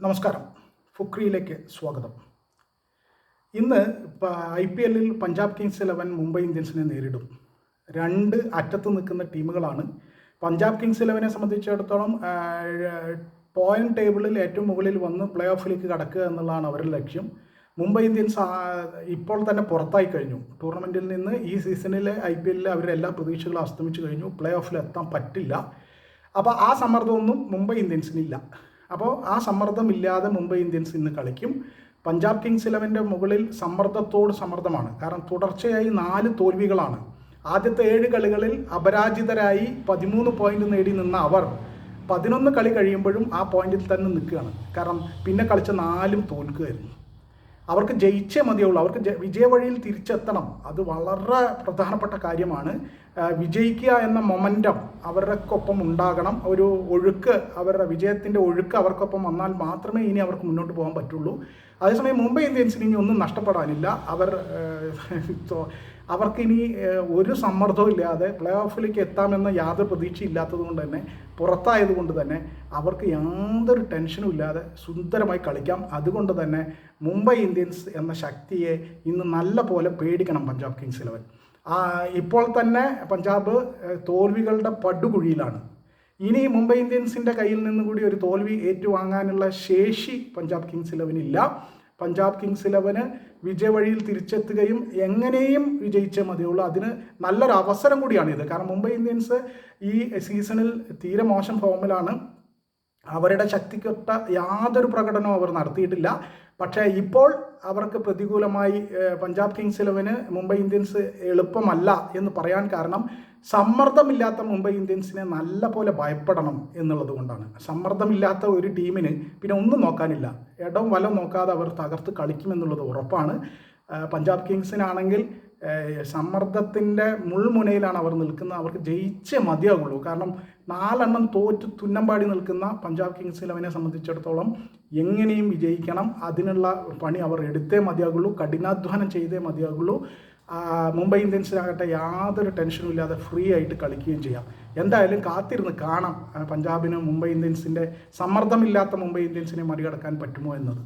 നമസ്കാരം. ഫുക്രിയിലേക്ക് സ്വാഗതം. ഇന്ന് IPL പഞ്ചാബ് കിങ്സ് 11 മുംബൈ ഇന്ത്യൻസിനെ നേരിടും. രണ്ട് അറ്റത്ത് നിൽക്കുന്ന ടീമുകളാണ്. പഞ്ചാബ് കിങ്സ് 11നെ സംബന്ധിച്ചിടത്തോളം പോയിന്റ് ടേബിളിൽ ഏറ്റവും മുകളിൽ വന്ന് പ്ലേ ഓഫിലേക്ക് കടക്കുക എന്നുള്ളതാണ് അവരുടെ ലക്ഷ്യം. മുംബൈ ഇന്ത്യൻസ് ഇപ്പോൾ തന്നെ പുറത്തായി കഴിഞ്ഞു. ടൂർണമെൻറ്റിൽ നിന്ന് ഈ സീസണിലെ IPL അവരുടെ എല്ലാ പ്രതീക്ഷകളും അസ്തമിച്ചു കഴിഞ്ഞു. പ്ലേ ഓഫിൽ എത്താൻ പറ്റില്ല. അപ്പോൾ ആ സമ്മർദ്ദമൊന്നും മുംബൈ ഇന്ത്യൻസിനില്ല. അപ്പോൾ ആ സമ്മർദ്ദമില്ലാതെ മുംബൈ ഇന്ത്യൻസ് ഇന്ന് കളിക്കും. പഞ്ചാബ് കിങ്സ് 11ൻ്റെ മുകളിൽ സമ്മർദ്ദമാണ്. കാരണം തുടർച്ചയായി 4 തോൽവികളാണ്. ആദ്യത്തെ 7 കളികളിൽ അപരാജിതരായി 13 പോയിന്റ് നേടി നിന്ന അവർ 11 കളി കഴിയുമ്പോഴും ആ പോയിന്റിൽ തന്നെ നിൽക്കുകയാണ്. കാരണം പിന്നെ കളിച്ച 4 തോൽക്കുകയായിരുന്നു. അവർക്ക് ജയിച്ചേ മതിയുള്ളൂ. അവർക്ക് വിജയവഴിയിൽ തിരിച്ചെത്തണം. അത് വളരെ പ്രധാനപ്പെട്ട കാര്യമാണ്. വിജയിക്കുക എന്ന മൊമെൻറ്റം അവരുടെക്കൊപ്പം ഉണ്ടാകണം. ഒരു ഒഴുക്ക്, അവരുടെ വിജയത്തിൻ്റെ ഒഴുക്ക് അവർക്കൊപ്പം വന്നാൽ മാത്രമേ ഇനി അവർക്ക് മുന്നോട്ട് പോകാൻ പറ്റുള്ളൂ. അതേസമയം മുംബൈ ഇന്ത്യൻസിന് ഇനി ഒന്നും നഷ്ടപ്പെടാനില്ല. അവർക്കിനി ഒരു സമ്മർദ്ദവും ഇല്ലാതെ പ്ലേ ഓഫിലേക്ക് എത്താമെന്ന യാതൊരു പ്രതീക്ഷയില്ലാത്തത് കൊണ്ട് തന്നെ, പുറത്തായതുകൊണ്ട് തന്നെ അവർക്ക് യാതൊരു ടെൻഷനും ഇല്ലാതെ സുന്ദരമായി കളിക്കാം. അതുകൊണ്ട് തന്നെ മുംബൈ ഇന്ത്യൻസ് എന്ന ശക്തിയെ ഇന്ന് നല്ല പോലെ പേടിക്കണം പഞ്ചാബ് കിങ്സ് 11. ഇപ്പോൾ തന്നെ പഞ്ചാബ് തോൽവികളുടെ പടുകുഴിയിലാണ്. ഇനി മുംബൈ ഇന്ത്യൻസിൻ്റെ കയ്യിൽ നിന്നുകൂടി ഒരു തോൽവി ഏറ്റുവാങ്ങാനുള്ള ശേഷി പഞ്ചാബ് കിങ്സ് 11നില്ല. പഞ്ചാബ് കിങ്സ് 11 വിജയവഴിയിൽ തിരിച്ചെത്തുകയും എങ്ങനെയും വിജയിച്ചേ മതിയുള്ളൂ. അതിന് നല്ലൊരു അവസരം കൂടിയാണിത്. കാരണം മുംബൈ ഇന്ത്യൻസ് ഈ സീസണിൽ തീരെ മോശം ഫോമിലാണ്. അവരുടെ ശക്തിക്കൊത്ത യാതൊരു പ്രകടനവും അവർ നടത്തിയിട്ടില്ല. പക്ഷേ ഇപ്പോൾ അവർക്ക് പ്രതികൂലമായി പഞ്ചാബ് കിങ്സ് 11 മുംബൈ ഇന്ത്യൻസ് എളുപ്പമല്ല എന്ന് പറയാൻ കാരണം സമ്മർദ്ദമില്ലാത്ത മുംബൈ ഇന്ത്യൻസിനെ നല്ല പോലെ ഭയപ്പെടണം എന്നുള്ളത് കൊണ്ടാണ്. സമ്മർദ്ദമില്ലാത്ത ഒരു ടീമിന് പിന്നെ ഒന്നും നോക്കാനില്ല. ഇടം വലം നോക്കാതെ അവർ തകർത്ത് കളിക്കുമെന്നുള്ളത് ഉറപ്പാണ്. പഞ്ചാബ് കിങ്സിനാണെങ്കിൽ സമ്മർദ്ദത്തിൻ്റെ മുൾമുനയിലാണ് അവർ നിൽക്കുന്നത്. അവർക്ക് ജയിച്ചേ മതിയാകുള്ളൂ. കാരണം 4 തോറ്റ് തുന്നമ്പാടി നിൽക്കുന്ന പഞ്ചാബ് കിങ്സ് 11നെ സംബന്ധിച്ചിടത്തോളം എങ്ങനെയും വിജയിക്കണം. അതിനുള്ള പണി അവർ എടുത്തേ മതിയാകുള്ളൂ. കഠിനാധ്വാനം ചെയ്തേ മതിയാകുള്ളൂ. മുംബൈ ഇന്ത്യൻസിനാകട്ടെ യാതൊരു ടെൻഷനും ഇല്ലാതെ ഫ്രീ ആയിട്ട് കളിക്കുകയും ചെയ്യാം. എന്തായാലും കാത്തിരുന്ന് കാണാം പഞ്ചാബിന് മുംബൈ ഇന്ത്യൻസിൻ്റെ സമ്മർദ്ദമില്ലാത്ത മുംബൈ ഇന്ത്യൻസിനെ മറികടക്കാൻ പറ്റുമോ എന്നത്.